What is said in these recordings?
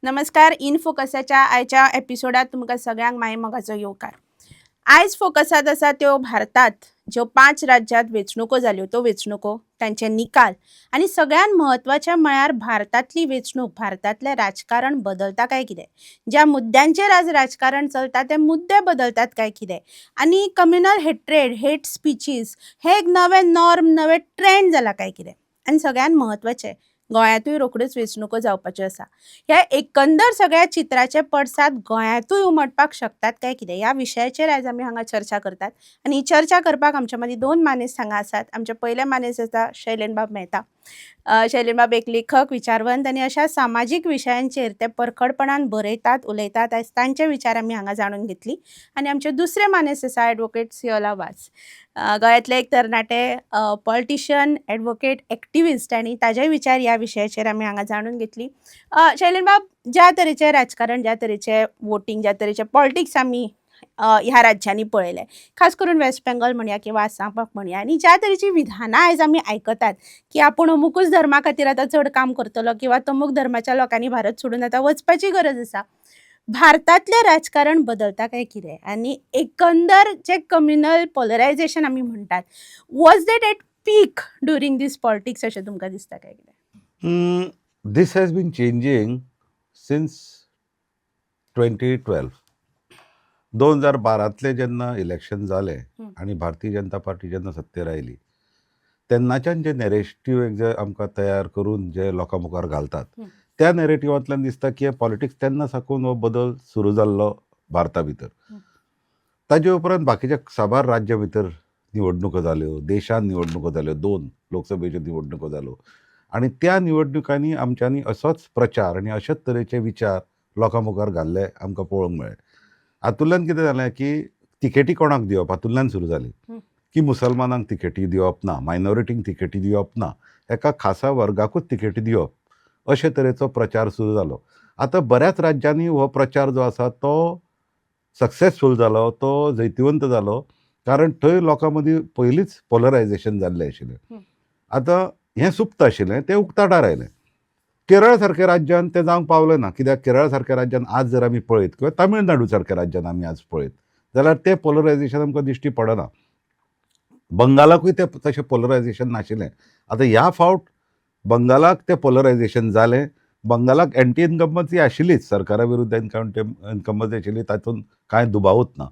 नमस्कार. इन फोकसाच्या आयच्या एपिसोडात तुमकां सगळ्यांक माय मोगाचो येवकार. आयज फोकसात आसा त्यो भारतात ज्यो 5 राज्यांत वेंचणुको जाल्यो त्यो वेंचणुको, तांचे निकाल आनी सगळ्यात म्हत्वाचें म्हळ्यार भारतांतली वेंचणूक, भारतांतलें राजकारण बदलता काय कितें, ज्या मुद्द्यांचेर आज राजकारण चलता ते मुद्दे बदलतात काय कितें, आनी कम्युनल हेट्रेड, हेट स्पिचीस हे एक नवे नॉर्म, नवे ट्रेंड जाला काय कितें. आनी सगळ्यात म्हत्वाचें, गोंयांतूय रोखड्योच वेंचणुको जावपाच्यो आसा. ह्या एकंदर सगळ्या चित्राचे पडसाद गोंयांतूय उमटपाक शकतात काय कितें, ह्या विशयाचेर आयज आमी हांगा चर्चा करतात. आनी ही चर्चा करपाक आमच्या मदीं 2 मानेस्त हांगा आसात. आमचे पयले मानेस्त आसा शैलेनबाब मेहता. शैलेनबाब एक लेखक, विचारवंत आनी अशा सामाजीक विशयांचेर ते परखडपणान बरयतात, उलयतात. आयज तांचे विचार आमी हांगा जाणून घेतली. आनी आमचे दुसरे मानेस्त आसा एडवोकेट सियोला वाझ. गोंयांतले एक तरणाटे पॉलिटिशियन, एडवोकेट, एक्टिविस्ट आनी ताजे विचार ह्या विशयाचेर आमी हांगा जाणून घेतली. शैलेनबाब, ज्या तरेचें राजकारण, ज्या तरेचें वोटींग, ज्या तरेचें पॉलिटिक्स आमी ह्या राज्यांनी पळयलें, खास करून वेस्ट बेंगॉल म्हणया किंवा आसाम म्हणया, आनी ज्या तरेची विधानां आयज आमी आयकतात की आपूण अमुकूच धर्मा खातीर आतां चड काम करतलो किंवा तमूक धर्माच्या लोकांनी भारत सोडून आतां वचपाची गरज आसा. भारतांतलें राजकारण बदलता काय कितें, आनी एकंदर जे कम्युनल पोलरायझेशन आमी म्हणटात, was that at peak during this politics अशें तुमकां दिसता काय कितें? This has been changing since 2012. 2012तले जेन्ना इलेक्शन जालें आनी भारतीय जनता पार्टी जेन्ना सत्तेर आयली तेन्नाच्यान जे नॅरेटिव्ह जे आमकां तयार करून जे लोकां मुखार घालतात त्या नॅरेटिव्हांतल्यान दिसता की पॉलिटिक्स तेन्ना साकून हो बदल सुरू जाल्लो भारता भितर. ताजे उपरांत बाकीच्या साबार राज्या भितर निवडणुको जाल्यो, देशांत निवडणुको जाल्यो, 2 लोकसभेच्यो निवडणुको जाल्यो आनी त्या निवडणुकांनी आमच्यांनी असोच प्रचार आनी अशेच तरेचे विचार लोकां मुखार घाल्ले आमकां पळोवंक मेळ्ळे. हातूंतल्यान कितें जालें की तिकेटी कोणाक दिवप हातूंतल्यान सुरू जाली की मुसलमानांक तिकेटी दिवप ना, मायनॉरिटींक तिकेटी दिवप ना, एका खासा वर्गाकूच तिकेटी दिवप, अशे तरेचो प्रचार सुरू जालो. आतां बऱ्याच राज्यांनी हो प्रचार जो आसा तो सक्सेसफूल जालो, तो जैतिवंत जालो, कारण थंय लोकां मदीं पयलींच पोलरायझेशन जाल्लें आशिल्लें. आतां हें सुप्त आशिल्लें तें उक्ताडार आयलें. केरळ सारक्या राज्यान तें जावंक पावलें ना, कित्याक केरळ सारक्या राज्यान आज जर आमी पळयत किंवा तामिळनाडू सारक्या राज्यान आमी आज पळयत जाल्यार तें पोलरायझेशन आमकां दिश्टी पडना. बंगालाकूय तें तशें पोलरायझेशन नाशिल्लें. आतां ह्या फावट बंगालाक तें पोलरायझेशन जालें. बंगालाक एंटी इन्कम्बन्सी आशिल्लीच, सरकारा विरुद्ध इन्कम्बन्सी आशिल्ली, तातूंत कांय दुबावूच ना.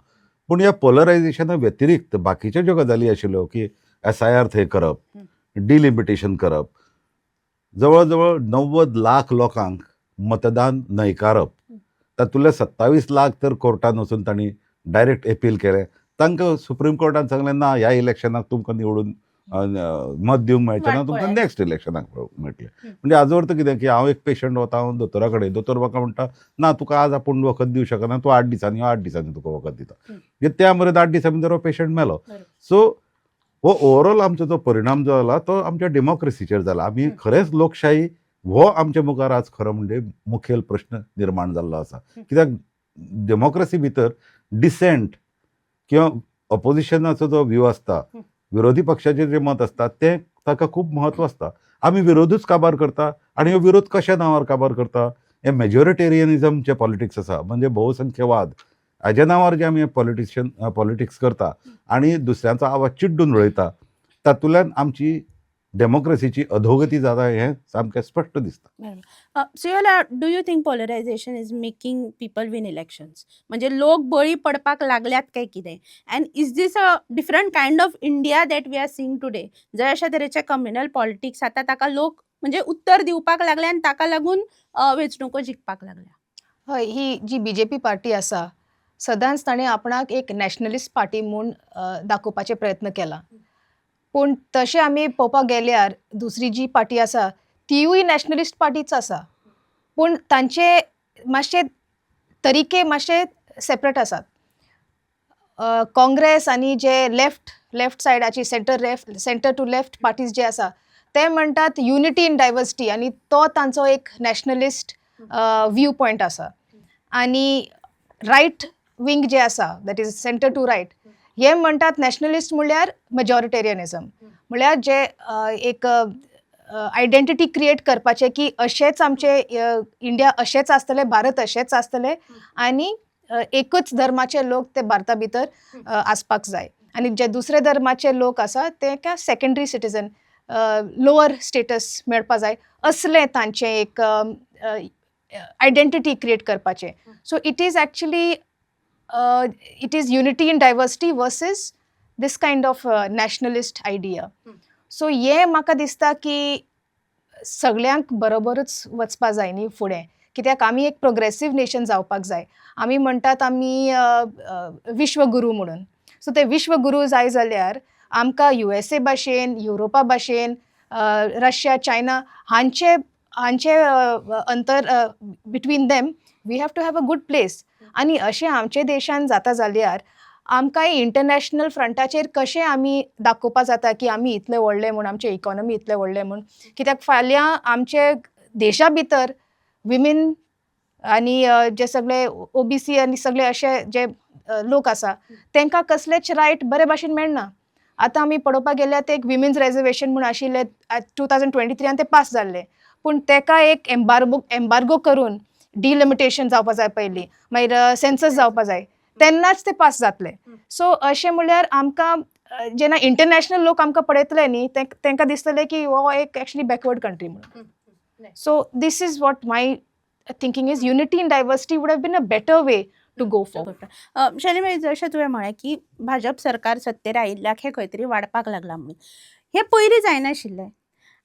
पूण ह्या पोलरायझेशना व्यतिरिक्त बाकीच्यो ज्यो गजाली आशिल्ल्यो की SIR थंय करप, डिलिमिटेशन करप, जवळ जवळ 90 लाख लोकांक मतदान न्हयकारप, तातूंतले 27 लाख तर कोर्टान वचून तांणी डायरेक्ट एपील केलें. तांकां सुप्रीम कोर्टान सांगलें ना, ह्या इलेक्शनाक तुमकां निवडून मत दिवंक मेळचें ना, तुमकां नेक्स्ट इलेक्शनाक मेळटलें. म्हणजे हाजो अर्थ कितें की हांव एक पेशंट वता, हांव दोतोरा कडेन, दोतोर म्हाका म्हणटा ना, तुका आज आपूण वखद दिवंक शकना, तूं 8 दिसांनी, 8 दिसांनी तुका वखद दिता. म्हणजे त्या मरेन 8 दिसां भितर हो पेशंट मेलो. सो हो ओवरऑल आमचो जो परिणाम जो जाला तो आमच्या डेमोक्रेसीचेर जाला. आमी खरेंच लोकशाही हो आमच्या मुखार आज खरो म्हणजे मुखेल प्रश्न निर्माण जाल्लो आसा. कित्याक डेमोक्रेसी भितर डिसेंट किंवा ऑपोजिशनाचो जो व्यू आसता, विरोधी पक्षाचें जें मत आसता तें ताका खूब म्हत्व आसता. आमी विरोधूच काबार करता आनी हो विरोध कशा नांवार काबार करता, हें मेजॉरिटेरियनिझम जें पॉलिटिक्स आसा, म्हणजे बहुसंख्यवाद, हाज्या नांवार जें आमी पॉलिटिक्स करता आनी दुसऱ्यांचो आवाज चिड्डून उडयता, तातूंतल्यान आमची डेमोक्रेसीची अधोगती जाता हें सामकें स्पश्ट दिसता. Siola, do you think polarisation is making people win elections? म्हणजे लोक बळी पडपाक लागल्यात काय कितें? And is this a different kind of India that we are seeing today? जंय अशा तरेचे कम्युनल पॉलिटिक्स आतां ताका लोक म्हणजे उत्तर दिवपाक लागले आनी ताका लागून वेंचणुको जिखपाक लागल्या. हय, ही जी BJP पार्टी आसा, सदांच ताणें आपणाक एक नॅशनलिस्ट पार्टी म्हूण दाखोवपाचे प्रयत्न केला. पूण तशें आमी पळोवपाक गेल्यार दुसरी जी पार्टी आसा तिवूय नॅशनलिस्ट पार्टीच आसा, पूण तांचे मातशे तरिके मातशे सेपरेट आसात. काँग्रेस आनी जे लेफ्ट सायडाची सेंटर टू लेफ्ट पार्टीज जे आसा ते म्हणटात युनिटी इन डायवर्सिटी, आनी तो तांचो एक नॅशनलिस्ट व्यू पॉयंट आसा. आनी रायट विंग जे आसा, that is centre to right, हे म्हणटात नॅशनलिस्ट म्हणल्यार मेजॉरिटेरियनिझम, म्हणल्यार जे एक आयडेंटिटी क्रिएट करपाचें की अशेंच आमचे इंडिया अशेंच आसतले, भारत अशेंच आसतले आनी एकूच धर्माचे लोक ते भारता भितर आसपाक जाय आनी जे दुसरे धर्माचे लोक आसा ते सेकंडरी सिटीजन लोअर स्टेटस मेळपा जाय असलें तांचें एक आयडेंटिटी क्रिएट करपाचें. So it is actually it is unity in diversity versus this kind of nationalist idea. So हे म्हाका दिसता की सगळ्यांक बरोबरच वचपा जाय न्ही फुडें, कित्याक आमी एक प्रोग्रेसीव नेशन जावपाक जाय. आमी म्हणटात आमी विश्वगुरू म्हणून. सो ते विश्वगुरू जाय जाल्यार आमकां USA भाशेन, युरोपा भाशेन, रशिया, चायना हांचे अंतर between them we have to have a good place. आनी अशें आमचे देशान जाता जाल्यार आमकां इंटरनॅशनल फ्रंटाचेर कशें आमी दाखोवपा जाता की आमी इतले व्हडले म्हूण, आमचे इकॉनॉमी इतले व्हडले म्हूण, कित्याक फाल्यां आमचे देशा भितर विमेन आनी जे सगळे OBC आनी सगळे अशे जे लोक आसा तांकां कसलेच रायट बरे भाशेन मेळना. आतां आमी पळोवपाक गेल्यार ते एक विमेन्स रिजर्वेशन म्हूण आशिल्ले 2023 ते पास जाल्ले, पूण तेका एक एम्बार्गो करून डिलिमिटेशन जावपा जाय पयलीं, मागीर सेन्सस जावपा जाय, तेन्नाच ते पास जातले. सो अशें म्हणल्यार आमकां जेन्ना इंटरनॅशनल लोक आमकां पळयतले न्ही तांकां दिसतलें की हो एक एक्चुली बॅकवर्ड कंट्री म्हणून. So this is what my thinking is unity in diversity would have been a better way to go for. शैलीबाई, जशें तुवें म्हळें की भाजप सरकार सत्तेर आयिल्ल्याक हें खंय तरी वाडपाक लागलां म्हणून, हें पयलीं जायनाशिल्लें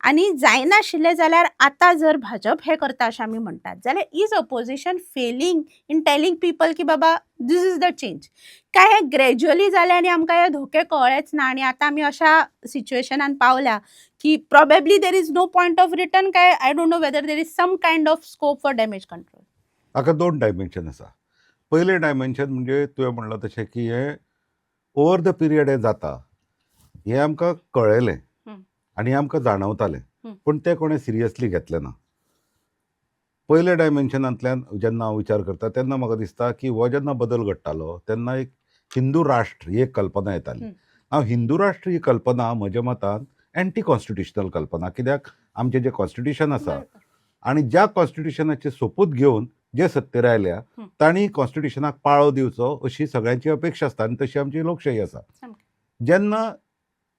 आनी जायनाशिल्लें जाल्यार आतां जर भाजप हें करता अशें आमी म्हणटात जाल्यार is opposition Fehling in telling people की बाबा दीस इज द चेंज, काय हें ग्रॅज्युअली जालें आनी आमकां हे धोके कळ्ळेच ना आनी आतां आमी अशा सिच्युएशनान पावल्या की probably there is no point of return, काय I don't know whether there is some kind of scope for damage control. हाका 2 डायमेन्शन आसा. पयलें डायमेन्शन म्हणजे तुवें म्हणलां तशें की हें ओवर द पिरियड हें जाता, हें आमकां कळयलें आनी आमकां जाणवतालें, पूण तें कोणें सिरियसली घेतलें ना. पयल्या डायमेन्शनांतल्यान जेन्ना हांव विचार करता तेन्ना म्हाका दिसता की हो जेन्ना बदल घडटालो तेन्ना एक हिंदू राष्ट्र ही एक कल्पना येताली. हांव हिंदू राष्ट्र ही कल्पना म्हज्या मतान एंटी कॉन्स्टिट्युशनल कल्पना, कित्याक आमचें जें कॉन्स्टिट्युशन आसा आनी ज्या कॉन्स्टिट्युशनाचे सोपूत घेवन जे सत्तेर आयल्या तांणी कॉन्स्टिट्युशनाक पाळो दिवचो अशी सगळ्यांची अपेक्षा आसता आनी तशी आमची लोकशाही आसा. जेन्ना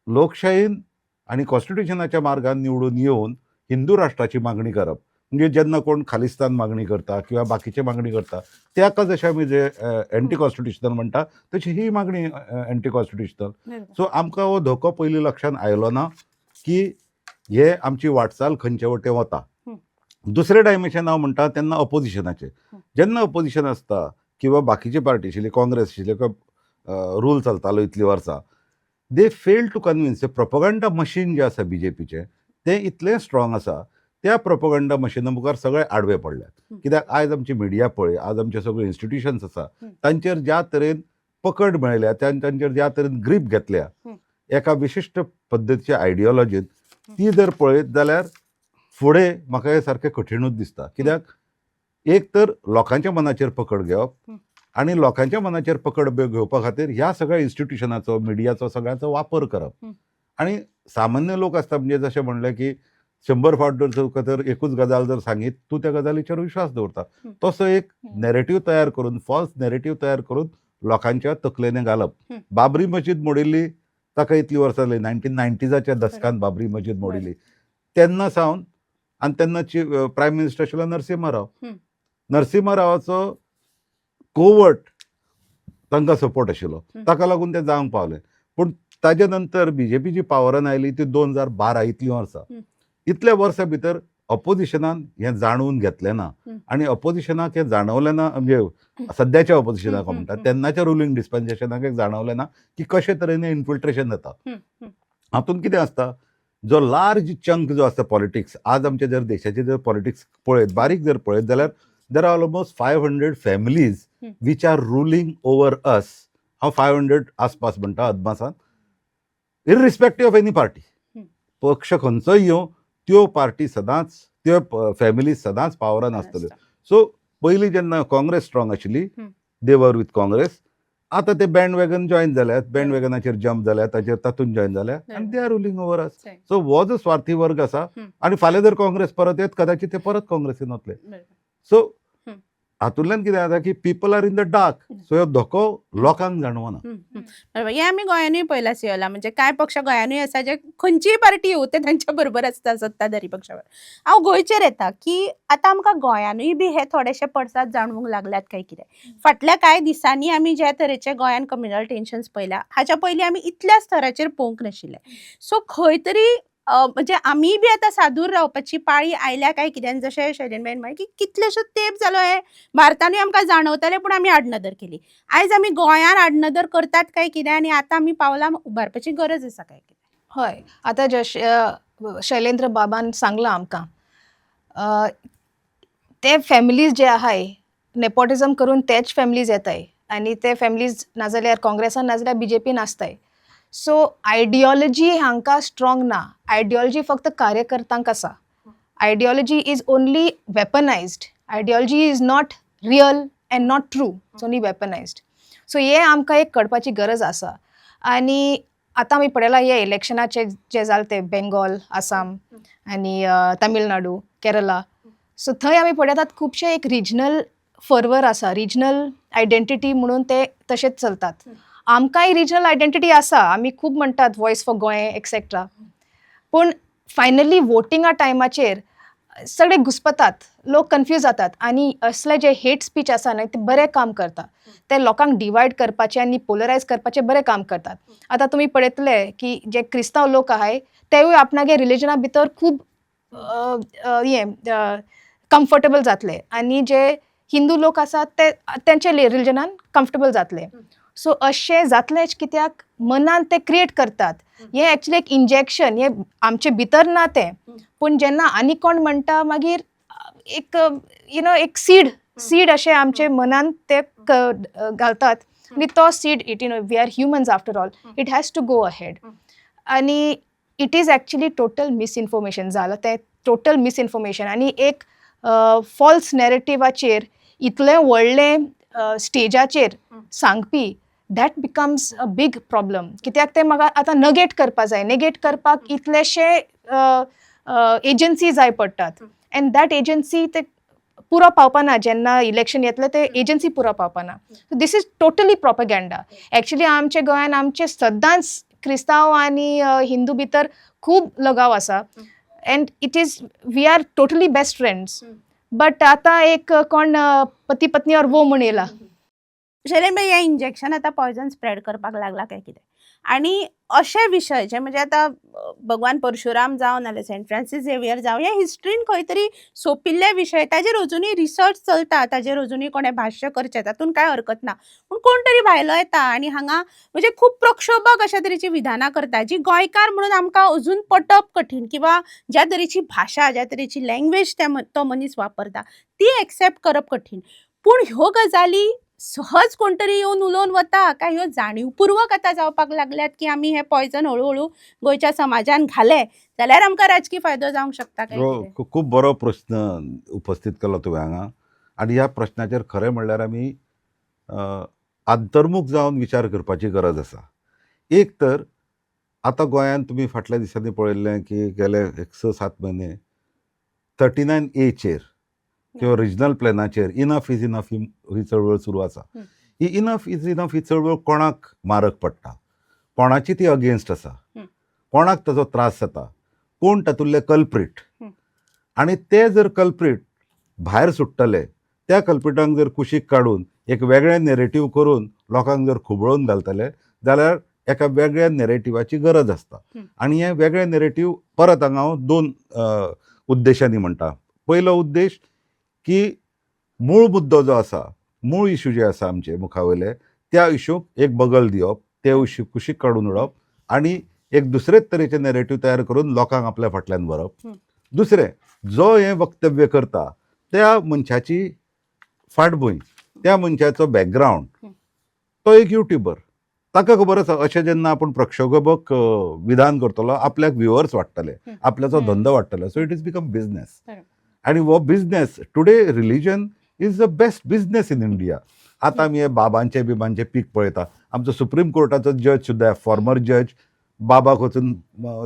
लोकशायेन आनी कॉन्स्टिट्युशनाच्या मार्गान निवडून येवन हिंदू राष्ट्राची मागणी करप, म्हणजे जेन्ना कोण खालिस्तान मागणी करता किंवा बाकीचे मागणी करता त्याका जशें आमी जे एंटी कॉन्स्टिट्युशनल म्हणटा तशी ही मागणी एंटी कॉन्स्टिट्युशनल. सो आमकां हो धोको पयलीं लक्षांत आयलो ना की हे आमची वाटचाल खंयचे वटेन वता. दुसरें डायमेन्शन हांव म्हणटा तेन्ना अपोजिशनाचें. जेन्ना अपोजिशन आसता किंवा बाकीची पार्टी आशिल्ली, काँग्रेस आशिल्ली, रूल चलतालो इतलीं वर्सां, they fail to convince. Propaganda machine जे आसा BJPचें तें इतलें स्ट्रॉंग आसा, त्या प्रोपगंडा मशिना मुखार सगळे आडवे पडल्यात. कित्याक आयज आमची मिडिया पळय, आज आमचे सगळे इन्स्टिट्युशन्स आसा, तांचेर ज्या तरेन पकड मेळयल्या, तांचेर ज्या तरेन ग्रीप घेतल्या एका विशिश्ट पद्दतीच्या आयडियोलॉजीन, ती जर पळयत जाल्यार फुडें म्हाका हें सारकें कठीणूच दिसता. कित्याक एक तर लोकांच्या मनाचेर पकड घेवप आनी लोकांच्या मनाचेर पकड घेवपा खातीर ह्या सगळ्या इन्स्टिट्युशनाचो, मिडियाचो सगळ्याचो वापर करप. आनी सामान्य लोक आसता, म्हणजे जशें म्हणलें की 100 फावट जर तुका तर एकूच गजाल जर सांगीत तूं त्या गजालीचेर विश्वास दवरता. तसो एक नॅरेटीव तयार करून, फॉल्स नॅरेटीव तयार करून लोकांच्या तकलेने घालप. बाबरी मशीद मोडिल्ली ताका इतलीं वर्सां जालीं, 1990च्या दशकान बाबरी मशीद मोडिल्ली तेन्ना सावन, आनी तेन्नाची प्रायम मिनिस्टर आशिल्लो नरसिंह रावाचो कोवट तांकां सपोर्ट आशिल्लो, ताका लागून तें जावंक पावलें. पूण ताजे नंतर BJP जी पावरान आयली ती 2012 इतलीं वर्सां. इतल्या वर्सां भितर अपोजिशनान हें जाणून घेतलें ना आनी अपोजिशनाक हें जाणवलें ना, म्हणजे सद्याच्या अपोजिशनाक म्हणटा तेन्नाच्या रुलींग डिस्पेन्सेशनाक हें जाणवलें ना की कशे तरेन इन्फिल्ट्रेशन जाता. हातूंत कितें आसता, जो लार्ज चंक जो आसता पॉलिटिक्स, आज आमच्या जर देशाचे जर पॉलिटिक्स पळयत, बारीक जर पळयत जाल्यार there are almost 500 families which are ruling over us. हांव 500 आसपास म्हणटा अदमासान, इररिस्पेक्टीव ऑफ एनी पार्टी. पक्ष खंयचोय येवं त्यो पार्टी सदांच, त्यो फॅमिली सदांच पावरान आसतल्यो. सो पयलीं जेन्ना काँग्रेस स्ट्रॉंग आशिल्ली, दे वर वीथ काँग्रेस. आता ते बँड वॅगन जॉईन जाल्यात, बँड वॅगनाचेर जम्प जाल्यात, तातूंत जॉईन जाल्या आनी they are ruling over us. So हो जो स्वार्थी वर्ग आसा आनी फाल्यां जर काँग्रेस परत येत कदाचित ते परत काँग्रेसीन वतले. सो हातूंतल्यान कितें जाता की people are in the dark. So ह्यो धोको लोकांक जाणवना. बरोबर. हे आमी गोंयानूय पयला सियोला म्हणजे कांय पक्ष गोंयानूय आसा जे खंयचीय पार्टी येवं ते तांच्या बरोबर आसता सत्ताधारी पक्षावर. हांव गोंयचेर येता की आतां आमकां गोंयानूय बी हे थोडेशे पडसाद जाणवूंक लागल्यात काय कितें. फाटल्या कांय दिसांनी आमी ज्या तरेचे गोंयान कम्युनल टेन्शन्स पयल्या हाच्या पयलीं आमी इतल्या स्तराचेर पळोवंक नाशिल्ले. सो खंय तरी म्हणजे आमी बी आतां सादूर रावपाची पाळी आयल्या काय कितें. जशें शैलेनबाईन म्हळें की कितलेशे तेंप जालो हे भारतानूय आमकां जाणवतालें पूण आमी आडनदर केली. आयज आमी गोंयान आडनदर करतात काय कितें आनी आतां आमी पावलां उबारपाची गरज आसा काय कितें. हय, आतां जशें शैलेंद्र बाबान सांगलां आमकां, ते फॅमिलीज जे आहाय नेपोटिझम करून तेच फॅमिलीज येताय आनी ते फॅमिलीज नाजाल्यार काँग्रेसान नाजाल्यार BJPन आसताय. सो आयडियोलॉजी हांकां स्ट्रॉंग ना. आयडियोलॉजी फक्त कार्यकर्त्यांक आसा. Ideology is only weaponised. Ideology is not real and not true. It's only weaponised. So हे आमकां एक कळपाची गरज आसा. आनी आतां आमी पळयलां हे इलेक्शनाचे जे जाले ते बेंगॉल, आसाम आनी तामिळनाडू, केरला. सो थंय आमी पळयतात खुबशे एक रिजनल फर्वर आसा. रिजनल आयडेंटिटी म्हणून ते तशेंच चलतात. आमकांय रिजनल आयडेंटिटी आसा. आमी खूब म्हणटात वॉयस फॉर गोंय एक्सेट्रा. पूण फायनली वोटिंगा टायमाचेर सगळे घुस्पतात, लोक कन्फ्यूज जातात आनी असले जे हेट स्पीच आसा न्हय ते बरें काम करता. ते लोकांक डिवायड करपाचें आनी पोलरायज करपाचें बरें काम करतात. आतां तुमी पळयतले की जे क्रिस्तांव लोक आहाय तेवूय आपणागे रिलिजना भितर खूब कम्फर्टेबल जातले आनी जे हिंदू लोक आसात ते तेंचे रिलिजनान कम्फर्टेबल जातले. सो अशें जातलेंच कित्याक मनान ते क्रिएट करतात. हें एक्चुली एक इंजेक्शन. हें आमचे भितर ना तें, पूण जेन्ना आनी कोण म्हणटा मागीर एक एक सीड अशें आमचे मनान ते घालतात आनी तो seed we are humans after all. It has to go ahead. आनी it is actually total misinformation जालां तें टोटल मिसइन्फॉर्मेशन. आनी एक फॉल्स नॅरेटिवाचेर इतलें व्हडलें स्टेजाचेर सांगपी that becomes a big problem. कित्याक ते म्हाका आतां नगेट करपा जाय. नगेट करपाक इतलेशे एजन्सी जाय पडटात एन्ड दॅट एजन्सी ते पुरो पावपाना. जेन्ना इलेक्शन येतले ते एजन्सी पुरो पावपाना. So this is totally propaganda. Actually आमचे गोंयान आमचे सदांच क्रिस्तांव आनी हिंदू भितर खूब लगाव आसा and it is we are totally best friends. But आतां एक कोण पती पत्नी और वो म्हूण येयला. शैलेनबाई हे इंजेक्शन आतां पॉयझन स्प्रेड करपाक लागला काय कितें. आनी अशे विशय जे म्हणजे आतां भगवान परशुराम जावं नाल्यार सेंट फ्रांसीस झेवियर जावं हे हिस्ट्रीन खंय तरी सोंपिल्ले विशय ताजेर अजुनूय रिसर्च चलता. ताजेर अजुनूय कोणें भाश्य करचें तातूंत कांय हरकत ना. पूण कोण तरी भायलो येता आनी हांगा म्हणजे खूब प्रक्षोभक अशा तरेची विधानां करता जी गोंयकार म्हणून आमकां अजून पटप कठीण. किंवा ज्या तरेची भाशा ज्या तरेची लँग्वेज तो मनीस वापरता ती एक्सेप्ट करप कठीण. पूण ह्यो गजाली सहज कोण तरी येवन उलोवन वता काय ह्यो जाणीवपूर्वक आतां जावपाक लागल्यात की आमी हे पॉयझन हळू गोंयच्या समाजान घाले जाल्यार आमकां राजकीय फायदो जावंक शकता काय कितें. खूब बरो प्रश्न उपस्थित केलो तुवें हांगा. आनी ह्या प्रश्नाचेर खरें म्हणल्यार आमी अंतर्मुख जावन विचार करपाची गरज आसा. एक तर आतां गोंयान तुमी फाटल्या दिसांनी पळयल्लें की गेले 6-7 म्हयने 39A चेर किंवा रिजनल प्लॅनाचेर इनफ इज इनफ ही चळवळ सुरू आसा. ही इनफ इज इनफ ही चळवळ कोणाक मारक पडटा, कोणाची ती अगेन्स्ट आसा, कोणाक ताचो त्रास जाता, कोण तातूंतले कल्प्रीट. आनी ते जर कल्प्रीट भायर सुट्टले, त्या कल्प्रिटांक जर कुशीक काडून एक वेगळें नेरेटीव करून लोकांक जर खुबळोवन घालतले जाल्यार एका वेगळ्या नेरेटिवाची गरज आसता. आनी हें वेगळें नेरेटीव परत हांगा हांव 2 उद्देशांनी म्हणटा. पयलो उद्देश की मूळ मुद्दो जो आसा, मूळ इश्यू जे आसा आमचे मुखावयले त्या इश्यूक एक बगल दिवप, ते इश्यू कुशीक काडून उडोवप आनी एक दुसरेच तरेचे नेरेटीव तयार करून लोकांक आपल्या फाटल्यान व्हरप. दुसरें, जो हें वक्तव्य करता त्या मनशाची फाटभूंय, त्या मनशाचो बॅकग्रावंड, तो एक युट्यूबर. ताका खबर आसा अशें जेन्ना आपूण प्रक्षोभक विधान करतलो आपल्याक व्ह्युअर्स वाडटले, आपल्याचो धंदो वाडटलो. So it is become business. आनी हो business today religion is the best business in India. आतां आमी हे बाबांचे बिबांचे पीक पळयता. आमचो सुप्रीम कोर्टाचो जज सुद्दां फॉर्मर जज बाबाक वचून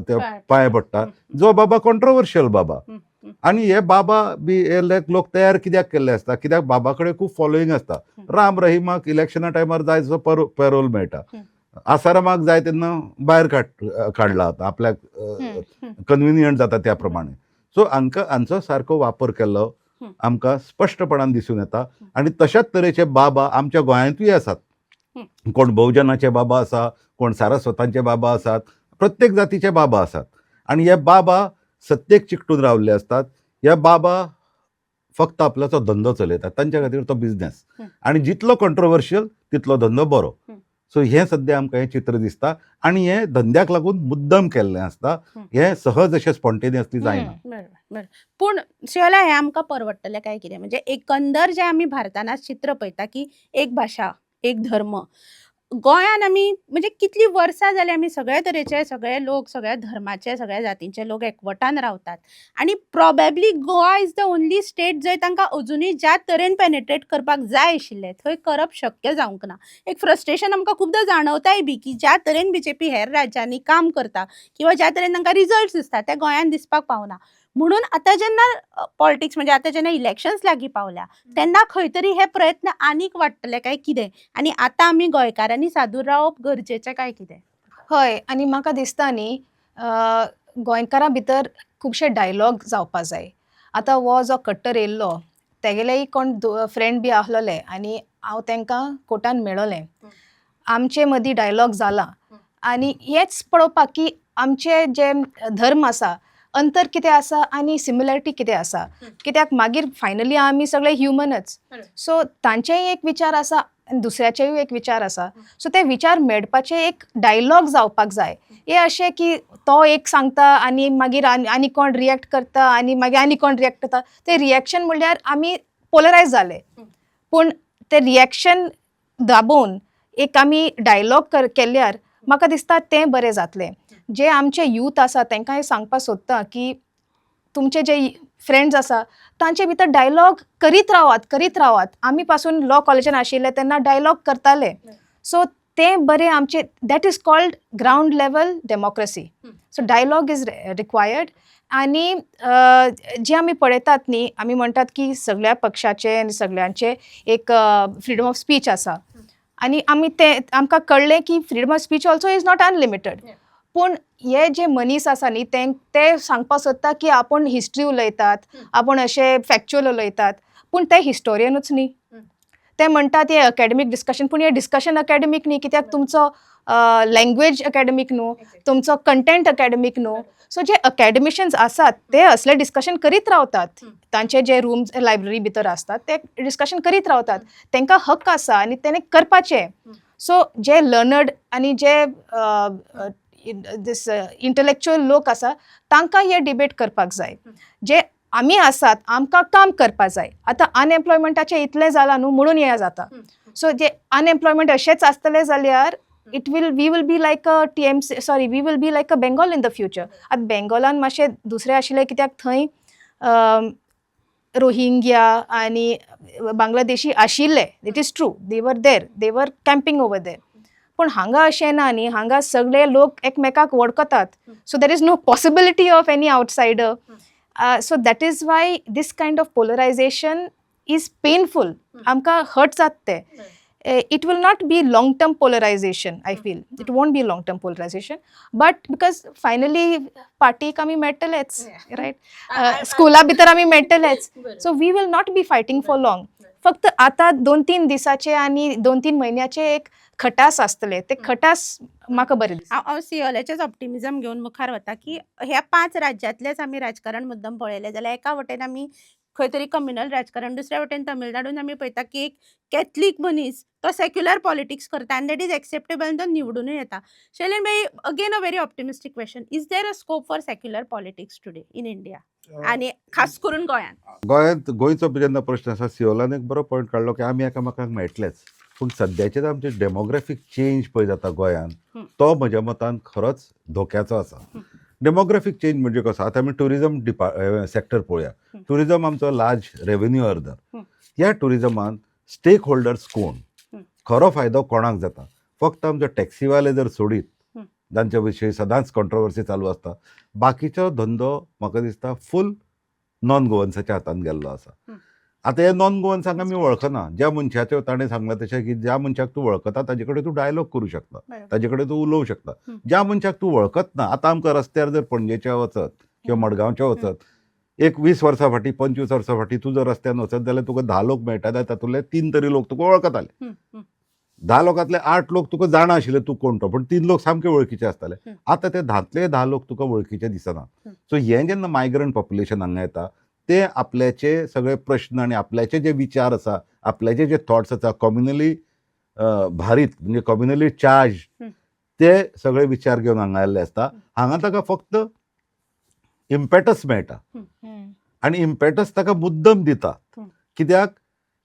ते पांय पडटा, जो बाबा कॉन्ट्रोवर्शियल बाबा. आनी हे बाबा बी हे लोक तयार कित्याक केल्ले आसता, कित्याक बाबा कडेन खूब फॉलोईंग आसता. राम रहिमाक इलेक्शना टायमार जाय तसो पेरोल मेळटा. आसारामाक जाय तेन्ना भायर काडला आतां आपल्याक कन्विनियंट जाता त्या प्रमाणे. सो हांचो सारको वापर केल्लो आमकां स्पश्टपणान दिसून येता. आनी तशाच तरेचे बाबा आमच्या गोंयांतूय आसात. कोण बहुजनाचे बाबा आसा, कोण सारस्वतांचे बाबा आसात, प्रत्येक जातीचे बाबा आसात. आनी हे बाबा सत्तेक चिकटून रावल्ले असतात. हे बाबा फक्त आपल्याचो धंदो चलयतात, तांच्या खातीर तो बिझनेस. आनी जितलो कॉन्ट्रोवर्शियल तितलो धंदो बरो. सो हें सद्या आमकां हें चित्र दिसता. आनी हें धंद्याक लागून मुद्दम केल्लें आसता. हें सहज अशें स्पॉन्टेनियसली जायना. बरोबर. पूण शिवला हें आमकां परवडटलें काय कितें? म्हणजे एकंदर जें आमी भारतान आज चित्र पळयता की एक भाशा, एक धर्म. गोंयान आमी म्हणजे कितलीं वर्सां जालीं आमी सगळे तरेचे सगळे लोक, सगळ्या धर्माचे, सगळ्या जातींचे लोक एकवटान रावतात. आनी probably Goa is the only state जंय तांकां अजुनूय ज्या तरेन पेनेट्रेट करपाक जाय आशिल्लें थंय करप शक्य जावंक ना. एक फ्रस्ट्रेशन आमकां खुबदां जाणवताय बी की ज्या तरेन बीजेपी हेर राज्यांनी काम करता किंवा ज्या तरेन तांकां रिजल्ट्स दिसता ते गोंयान दिसपाक पावना. म्हणून आतां जेन्ना पॉलिटिक्स म्हणजे आतां जेन्ना इलेक्शन्स लागीं पावल्या तेन्ना खंय तरी हे प्रयत्न आनीक वाडटले काय कितें? आनी आतां आमी गोंयकारांनी सादूर रावप गरजेचें काय कितें? हय, आनी म्हाका दिसता न्ही गोंयकारां भितर खुबशे डायलॉग जावपा जाय. आतां हो जो कट्टर येयल्लो तेगेलेय कोण फ्रेंड बी आहलोले आनी हांव तांकां कोर्टान मेळोलें. आमचे मदीं डायलॉग जाला आनी हेंच पळोवपाक की आमचे जे धर्म आसा अंतर कितें आसा आनी सिमिलॅरिटी कितें आसा. कित्याक मागीर फायनली आमी सगळे ह्युमनच. सो तांचेय एक विचार आसा आनी दुसऱ्याचेय एक विचार आसा. सो ते विचार मेळपाचे एक डायलॉग जावपाक जाय. हे अशें की तो एक सांगता आनी मागीर आनी कोण रिएक्ट करता आनी मागीर आनी कोण रिएक्ट करता. ते रिएक्शन म्हणल्यार आमी पोलरायज जाले. पूण ते रिएक्शन दाबोवन एक आमी डायलॉग केल्यार म्हाका दिसता तें बरें जातलें. जे आमचे यूथ आसा तांकां हें सांगपाक सोदता की तुमचे जे फ्रेंड्स आसा तांचे भितर डायलॉग करीत रावात. आमी पासून लॉ कॉलेजान आशिल्ले तेन्ना डायलॉग करताले. सो तें बरें आमचें that is called ground level democracy. So dialogue is required. आनी जे आमी पळयतात न्ही आमी म्हणटात की सगळ्या पक्षाचे आनी सगळ्यांचे एक फ्रीडम ऑफ स्पीच आसा. आनी आमी तें आमकां कळ्ळें की freedom of speech also is not unlimited. पूण हे जे मनीस आसा न्ही ते सांगपाक सोदता की आपूण हिस्ट्री उलयतात, आपूण अशे फॅक्च्युअल उलयतात. पूण ते हिस्टोरियनूच न्ही. ते म्हणटात हे अकॅडमीक डिस्कशन, पूण हे डिस्कशन अकॅडमीक न्ही. कित्याक तुमचो लँग्वेज अकॅडमीक न्हू, तुमचो कंटेंट अकॅडमीक न्हू. सो जे अकॅडमिशियन्स आसात ते असले डिस्कशन करीत रावतात. तांचे जे रूम्स लायब्ररी भितर आसतात ते डिस्कशन करीत रावतात. तांकां हक्क आसा आनी तेणे करपाचें. सो जे लर्नड आनी जे दिस इंटलेक्च्युअल लोक आसा तांकां हे डिबेट करपाक जाय. जे आमी आसात आमकां काम करपाक जाय. आतां अनएम्प्लॉयमेंटाचें इतलें जालां न्हू म्हणून हें जाता. सो जे अनएम्प्लॉयमेंट अशेंच आसतलें जाल्यार we will be like a we will be like a Bengal in the future. आतां बेंगॉलान मातशें दुसरें आशिल्लें कित्याक थंय रोहिंग्या आनी बांगलादेशी आशिल्ले. इट इज ट्रू, दे वर कॅम्पिंग ओवर देर. पूण हांगा अशें ना न्ही. हांगा सगळे लोक एकमेकाक वळखतात. So there is no possibility of any outsider. So that is why this kind of polarisation is painful. आमकां हर्ट जाता ते. It will not be long-term polarization, I feel. It won't be long-term polarization. But because finally partyक आमी मेळटलेच, right? स्कुला भितर आमी मेळटलेच. So we will not be fighting for long. फक्त आतां 2-3 दिसाचे आनी 2-3 म्हयन्याचे एक खटास आसतले. ते खटास म्हाका बरें दिसता. हांव सियोलेचेच ऑप्टिमिझम घेवन मुखार वता की ह्या 5 राज्यांतलेच आमी राजकारण मुद्दम पळयलें जाल्यार एका वटेन आमी खंय तरी कम्युनल राजकारण, दुसऱ्या वटेन तमिळनाडून आमी पळयता की एक कॅथलीक मनीस तो सेक्युलर पॉलिटिक्स करता आनी दॅट इज एक्सेप्टेबल आनी तो निवडूनय येता. Shailen bhai, again a very optimistic question. Is there a scope for secular politics today in India आनी खास करून गोंयांत? गोंयचो जेन्ना प्रश्न आसा, सियोलान एक बरो पॉयंट काडलो की आमी एकामेकांक मेळटलेच. पूण सद्याचेर आमचे डेमोग्राफीक चेंज पळय जाता गोंयांत तो म्हज्या मतान खरोच धोक्याचो आसा. डेमोग्राफीक चेंज म्हणजे कसो? आतां आमी टुरिजम सेक्टर पळोवया. टुरिजम आमचो लार्ज रेव्हेन्यू अर्नर. ह्या टुरिजमान स्टेक होल्डर्स कोण? खरो फायदो कोणाक जाता? फक्त आमचे टॅक्सीवाले जर सोडीत, जांच्या विशयी सदांच कॉन्ट्रोवर्सी चालू आसता, बाकीचो धंदो म्हाका दिसता फूल नॉन गोवन्साच्या हातान गेल्लो आसा. आतां हे नॉन गोवन्सांक आमी वळखना. ज्या मनशाचो ताणें सांगलां तशें की ज्या मनशाक तूं वळखता ताजे कडेन तूं डायलॉग करूं शकता, ताजे कडेन तूं उलोवं शकता. ज्या मनशाक तूं वळखत ना, आतां आमकां रस्त्यार जर पणजेच्या वचत किंवा मडगांवच्या वचत, एक 20 वर्सां फाटीं 25 वर्सां फाटीं तूं जर रस्त्यान वचत जाल्यार तुका 10 लोक मेळटाले, तातूंतले 3 तरी लोक तुका वळखताले. 10 लोकांतले 8 लोक तुका जाणा आशिल्ले तूं कोण तो, पण 3 लोक सामके वळखीचे आसताले. आतां ते 10 लोक तुका वळखीचे दिसना. सो हें जेन्ना मायग्रंट पॉप्युलेशन हांगा येता, ते आपल्याचे सगळे प्रश्न आनी आपल्याचे जे विचार आसा, आपल्याचे जे थॉट्स आसा, कम्युनली भारीत म्हणजे कम्युनली चार्ज, ते सगळे विचार घेवन हांगा आयल्ले आसता. हांगा ताका फक्त इम्पॅटस मेळटा आनी इम्पॅटस ताका मुद्दम दितात. कित्याक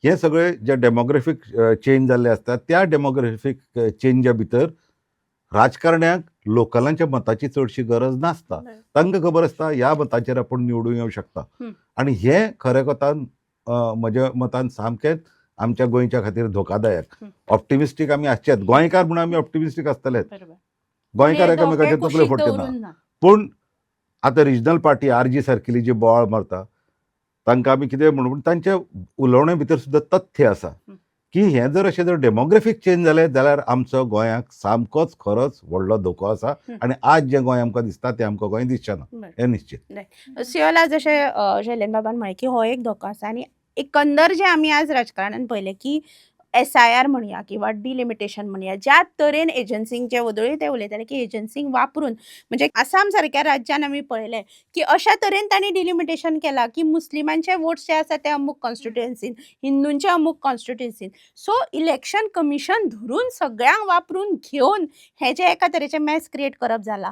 हे सगळे जे डेमोग्राफीक चेंज जाल्ले आसतात, त्या डेमोग्राफीक चेंजा भितर राजकारण्यांक लोकलांच्या मताची चडशी गरज नासता. तांकां खबर आसता ह्या मताचेर आपूण निवडूं येवं शकता. आनी हें खऱ्या कोतान म्हज्या मतान सामकेंच आमच्या गोंयच्या खातीर धोकादायक. ऑप्टिमिस्टीक आमी आसचेत, गोंयकार म्हणून आमी ऑप्टिमिस्टीक आसतलेच. गोंयकार एकामेकाचे तकले फोडचे ना. पूण आतां रिजनल पार्टी RG सारकिली जी बोवाळ मारता, तांकां आमी कितें म्हणून, पूण तांच्या उलोवणे भितर सुद्दां तथ्य आसा की हें जर अशें जर डेमोग्राफीक चेंज जालें जाल्यार आमचो गोंयाक सामकोच खरोच व्हडलो धोको आसा. आनी आज जें गोंय आमकां दिसता तें आमकां गोंय दिसचें ना, हें निश्चित. सियोला जशें शैलेन बाबान म्हळें की हो एक धोको आसा. आनी एकंदर जे आमी आज राजकारणान पळयलें की SIR म्हणया किंवा डिलिमिटेशन म्हणया, ज्या तरेन एजन्सींक जे वदळी ते उलयताले की एजन्सींक वापरून, म्हणजे आसाम सारक्या राज्यान आमी पळयलें की अशा तरेन तांणी डिलिमिटेशन केलां की मुस्लिमांचे वोट्स जे आसा ते अमूक कॉन्स्टिट्युएन्सीन, हिंदूंचे अमूक कॉन्स्टिट्युएन्सीन. सो इलेक्शन कमिशन धरून सगळ्यांक वापरून घेवन हें जे एका तरेचें मॅस क्रिएट करप जाला,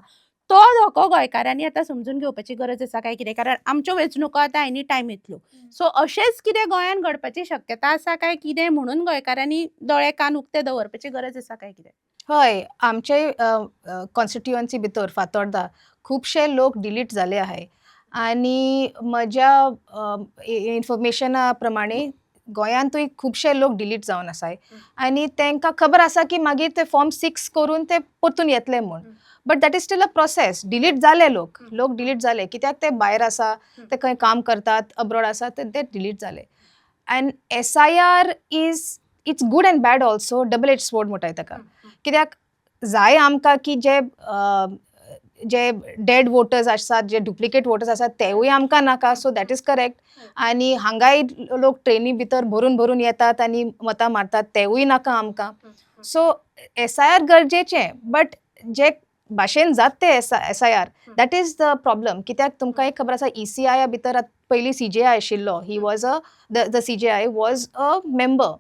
तो धोको गोंयकारांनी आतां समजून घेवपाची गरज आसा काय कितें? कारण आमच्यो वेंचणुको आतां एनी टायम येतल्यो. सो अशेंच कितें गोंयान घडपाची शक्यता आसा काय कितें म्हणून गोंयकारांनी दोळे कान उक्ते दवरपाची गरज आसा काय कितें? हय, आमचे कॉन्स्टिट्युएन्सी भितर फातोर्डा खुबशे लोक डिलीट जाले आहे. आनी म्हज्या इन्फॉर्मेशना प्रमाणे गोंयांतूय खुबशे लोक डिलीट जावन आसाय. आनी तांकां खबर आसा की मागीर ते फॉर्म 6 करून ते परतून येतले म्हूण. But that is steel a process. Delete जाले लोक डिलीट जाले कित्याक ते भायर आसा, ते खंय काम करतात, अब्रॉड आसा, ते डिलीट जाले. And SIR it's good and bad also, double edge sword म्हणटाय ताका. कित्याक जाय आमकां की जे डेड वोटर्स आसात, जे डुप्लिकेट वोटर्स आसात, तेवूय आमकां नाका. So that is correct. आनी हांगाय लोक ट्रेनी भितर भरून येतात आनी मतां मारतात, तेवूय नाका आमकां. सो SIR गरजेचें, बट जे भाशेन जात ते SIR, that is the problem. कित्याक तुमकां एक खबर आसा ECI भितर पयलीं CJI आशिल्लो. He was the CJI was a member,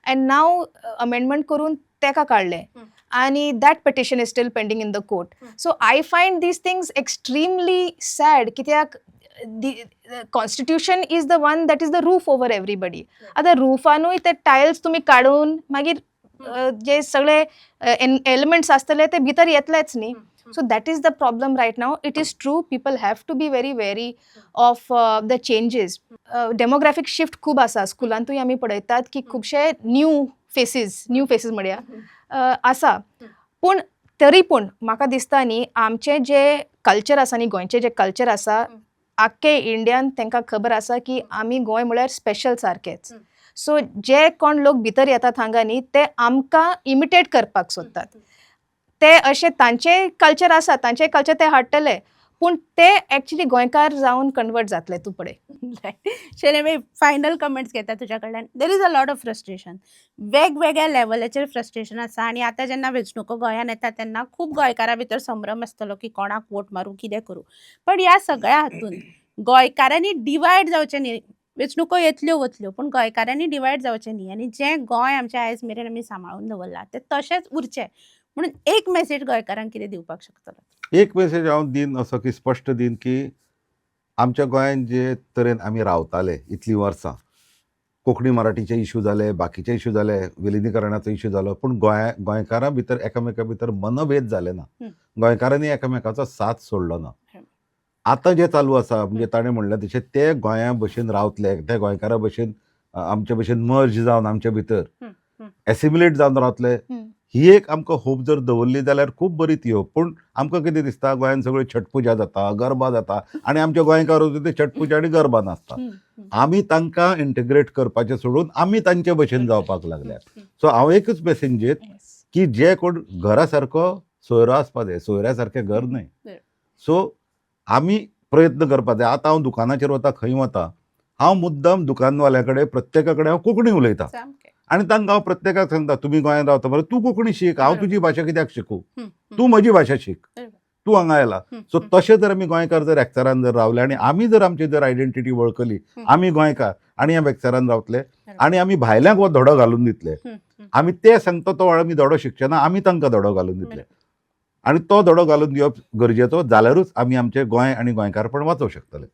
and now amendment करून तेका काडलें. आणि that petition is still pending in the court. So I find this things extremely sad. कित्याक constitution is the one that is the roof over everybody. आतां रुफानूय ते tiles तुमी काडून मागीर जे सगळे एलिमेंट्स आसतले ते भितर येतलेच न्ही. So that is the problem right now. It is true, people have to be very wary of the changes. Demographic shift खूब आसा. स्कुलांतूय आमी पळयतात की खुबशे न्यू फेसीस म्हणया आसा. पूण तरी पूण म्हाका दिसता न्ही, आमचें जे कल्चर आसा न्ही, गोंयचें जे कल्चर आसा, आख्खे इंडियान तांकां खबर आसा की आमी गोंय म्हळ्यार स्पेशल सारकेच. सो जे कोण लोक भितर येतात हांगा न्ही, ते आमकां इमिटेट करपाक सोदतात. ते अशें तांचे कल्चर आसा, तांचे कल्चर ते हाडटले, पूण ते एक्चुली गोंयकार जावन कन्वर्ट जातले. तूं पळय. शैलेन, फायनल कमेंट्स घेता तुज्या कडल्यान. There is a lot of frustration, वेगवेगळ्या लेवलाचेर फ्रस्ट्रेशन आसा. आनी आतां जेन्ना वेंचणुको गोंयान येता तेन्ना खूब गोंयकारां भितर संभ्रम आसतलो की कोणाक वोट मारूं, कितें करूं. पण ह्या सगळ्या हातून गोंयकारांनी डिवायड जावचें न्ही. वेंचणुको येतल्यो वतल्यो, पूण गोंयकारांनी डिवायड जावचें न्ही. आनी जें गोंय आमचें आयज मेरेन आमी सांबाळून दवरलां तें तशेंच उरचें म्हणून एक मेसेज गोंयकारांक कितें दिवपाक शकतलो? एक मेसेज हांव दिन असो की स्पश्ट दिन की आमच्या गोंयान जे तरेन आमी रावताले इतलीं वर्सां, कोंकणी मराठीचे इश्यू जाले, बाकीचे इश्यू जाले, विलिनीकरणाचो इश्यू जालो, पूण गोंयकारां भितर एकामेका भितर मनभेद जाले ना. गोंयकारांनी एकामेकाचो साथ सोडलो ना. आतां जें चालू आसा, म्हणजे ताणें म्हणलें तशें ते गोंया भशेन रावतले, ते गोंयकारा भशेन आमचे भशेन मर्ज जावन आमचे भितर एसिम्युलेट जावन रावतले हं. ही एक आमकां होप जर दवरली जाल्यार खूब बरी ती होप. पूण आमकां कितें दिसता गोंयांत सगळी छट पुजा जाता, गरबा जाता आनी आमच्या गोंयकार ते छट पुजा आनी गरबा नाचता. हं. आमी तांकां इंटिग्रेट करपाचें सोडून आमी तांचे भशेन जावपाक लागल्यात. सो हांव एकच मेसेज दित Yes. की जे कोण घरा सारको सोयरो आसपा जाय, सोयऱ्या सारकें घर न्हय. सो आमी प्रयत्न करपा जाय. आतां हांव दुकानाचेर वता, खंय वता, हांव मुद्दम दुकानवाल्या कडेन प्रत्येका कडेन हांव कोंकणी उलयतां सामकें. आनी तांकां हांव प्रत्येकाक सांगता तुमी गोंयांत रावता मरे तूं कोंकणी शीक, हांव बरोबर. तुजी भाशा कित्याक शिकूं, हं, तूं म्हजी भाशा शीक, बरोबर. तूं हांगा आयला. हं, सो हं. तशें जर आमी गोंयकार जर एकचारान जर रावले आनी आमी जर आमची जर आयडेंटिटी वळखली, हं. आमी गोंयकार आनी आमी एकचारान रावतले बरोबर. आनी आमी भायल्यांक हो धडो घालून दितले. हं, हं. आमी ते सांगता तो आमी धडो शिकचे ना, आमी तांकां धडो घालून दितले बरोबर. आनी तो धडो घालून दिवप गरजेचो. जाल्यारूच आमी आमचें गोंय आनी गोंयकारपण वाचोवंक शकतले.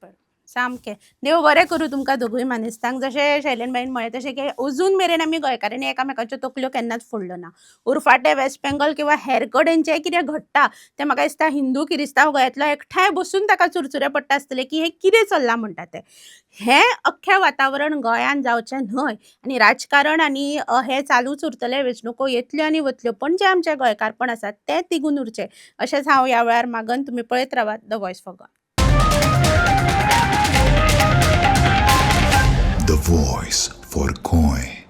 सामकें. देव बरें करूं तुमकां दोगूय मानेस्तांक. जशें शैलेनबाईन म्हळें तशें की अजून मेरेन आमी गोंयकारांनी एकामेकाच्यो तकल्यो केन्नाच फोडल्यो ना. उरफाटें वेस्ट बेंगॉल किंवा हेर कडेन जें कितें घडटा तें म्हाका दिसता हिंदू किरिस्तांव गोंयांतलो एकठांय बसून ताका चुरचुरे पडटा आसतले की हें कितें चल्लां म्हणटा तें. हें अख्खें वातावरण गोंयांत जावचें न्हय आनी राजकारण आनी हें चालूच उरतलें, वेंचणुको येतल्यो आनी वतल्यो, पण जें आमचें गोंयकारपण आसा तें तिगून उरचें अशेंच हांव ह्या वेळार मागन. तुमी पळयत रावात the voice for Goa. The Voice for Goy.